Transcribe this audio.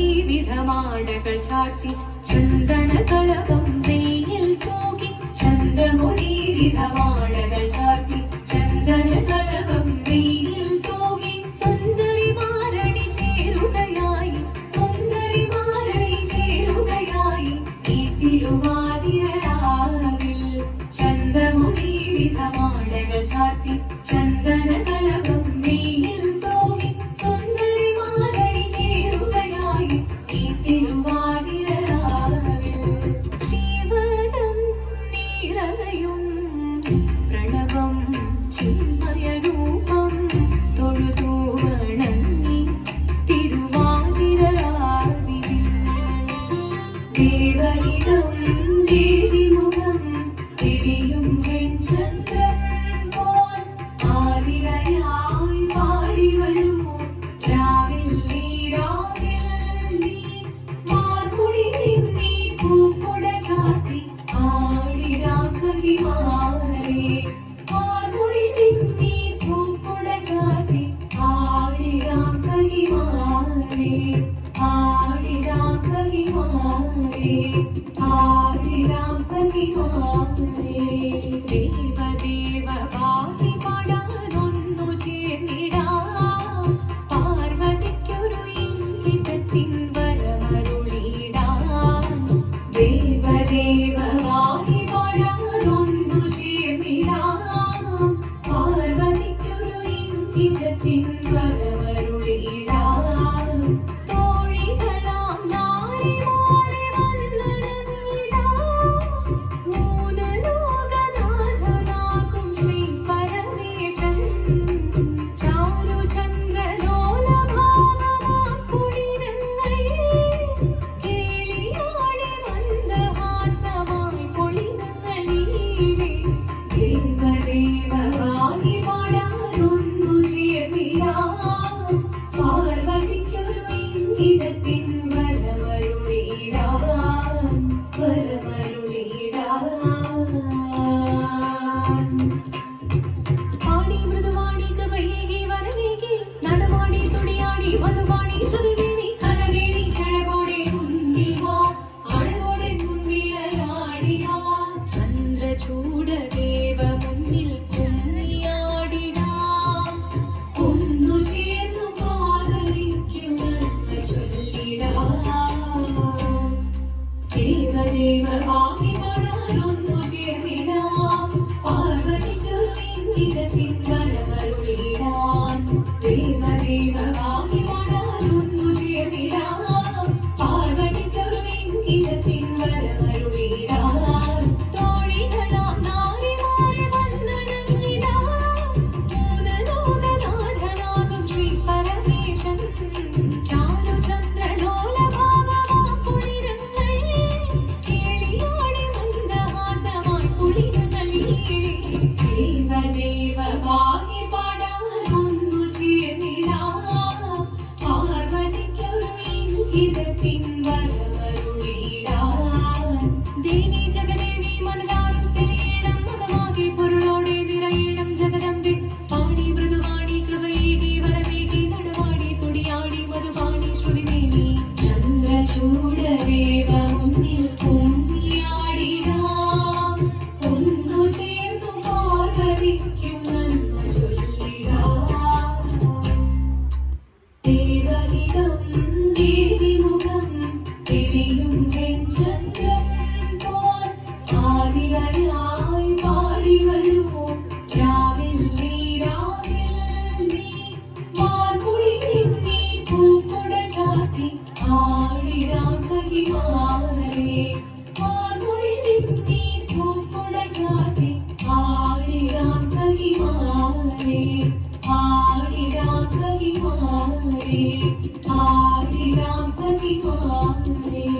ചന്ദമൊടിവിധമാടകൾ ചാർത്തി ചന്ദന കളകം വെയിൽ തൂകി ചന്ദമൊടിവിധമാടകൾ ചാർത്തി ചന്ദന കളകം വെയിൽ തൂകി സുന്ദരിമാരണി ചേരുകയായി സുന്ദരിമാരണി ചേരുകയായി ഈ തിരുവാതിരരാവിൽ ചന്ദമൊടിവിധമാടകൾ ചാർത്തി ചന്ദന കളകം വെയിൽ തൂകി സുന്ദരിമാരണി ചേരുകയായി ഈ തിരുവാതിരരാവിൽ ശിവനം നിറയും പ്രണവം ചിന്മയരൂപം തൊഴുതു വണങ്ങി തിരുവാതിരരാവിൽ ദേവഹിതം ദേവിമുഖം തെളിയും വെൺചന്ദ്രൻ പോൽ ആതിരയായി പാടി വരൂ രാവിൽ നീ മാർമുടി നിന്നി പൂക്കുട ചാത്തി ആടിരാസഖിമാരെ മാർമുടി നിന്നി പൂക്കുട ചാത്തി ആടിരാസഖിമാരെ ആടിരാസഖിമാരെ ആടിരാസഖിമാരെ ദേവദേവ പാഹി പാടാനൊന്നു ചേർന്നിടാം പാർവതിക്കൊരു ഇംഗിതത്തിൻ വരമരുളിടാം ദേവദേവ പാഹി പാടാനൊന്നു ചേർന്നിടാം പാർവതിക്കൊരു ഇംഗിതത്തിൻ വരമരുളിടാം തോഴികളാം നാരിമാരെ വന്നണങ്ങിടാം മൂന്ന് ലോകനാഥനാകും ശ്രീ പരമേശൻ ചാരുചന്ദ്രലോലഭാവമാം കുളിരങ്ങൾ കേളിയാടി മന്ദഹാസമായി പൊളിനങ്ങൾ നീളെ ദേവദേവ പാഹി പാടാനൊന്നു ചേർന്നിടാം പാർവതിക്കൊരു ഇംഗിതത്തിൻ വരമരുളിടാം വരമരുളിടാം ആണി മൃദുവാണി കൃപയേകി വരവേകി നടമാടി തുടിയാടി മധുവാണി ശ്രുതിവേണി കലവേണി അഴകോടെ മുന്നിവാ അഴകോടെ മുൻപിലയാടിയാ ചന്ദ്രചൂഡദേവ മുന്നിൽ കുന്നിയാടിടാം ഒന്നു ചേർന്നു പാർവതിക്കുമെന്ന് ചൊല്ലിടാം ദേവദേവ പാഹി പാടാനൊന്നു ചേർന്നിടാം പാർവതിക്കൊരു ഇംഗിതത്തിൻ വരമരുളിടാം ദേവദേവ പാഹി പാടാനൊന്നു ചേർന്നിടാം പാർവതിക്കൊരു ഇംഗിതത്തിൻ വരമരുളിടാം തോഴികളാം നാരിമാരെ വന്നണങ്ങിടാം മൂന്ന് ലോകനാഥനാകും ശ്രീ പരമേശൻ ചാരുചന്ദ്രലോലഭാവമാം കുളിരങ്ങൾ കേളിയാടി മന്ദഹാസമായി കുളിരങ്ങൾ ദേവദേവ പാഹി പാടാനൊന്നു ചേർന്നിടാം പാർവതിക്കൊരു ഇംഗിതത്തിൻ വരമരുളിടാം ദേവി ജഗദേവി മനതാരിൽ തെളിയണം മകമാകെ പൊരുളോടെ നിറയണം ജഗദംബെ പാണി മൃദുവാണി കൃപയേകി വരവേകി നടവാടി തുടിയാടി മധുവാണി ശ്രുതിവേണി ചന്ദ്രചൂഡദേവ മുന്നിൽ കുമ്മിയാടിടാം ഒന്നു ചേർന്നു പാർവതിക്കു നന്മ ചൊല്ലിടാം ദേവഹിതം ദേവിമുഖം തെളിയും വെൺചന്ദ്രൻ പോൽ ആതിരയായി പാടി വരൂ രാവിൽ നീ മാർമുടി നിന്നി പൂക്കുട ചാത്തി ആടിരാസഖി ആമൊഴി നിന്നി പൂക്കുട ചാത്തി ആടിടാം സഖിമാരേ ആടിടാം സഖിമാരേ ആടിടാം സഖിമാരേ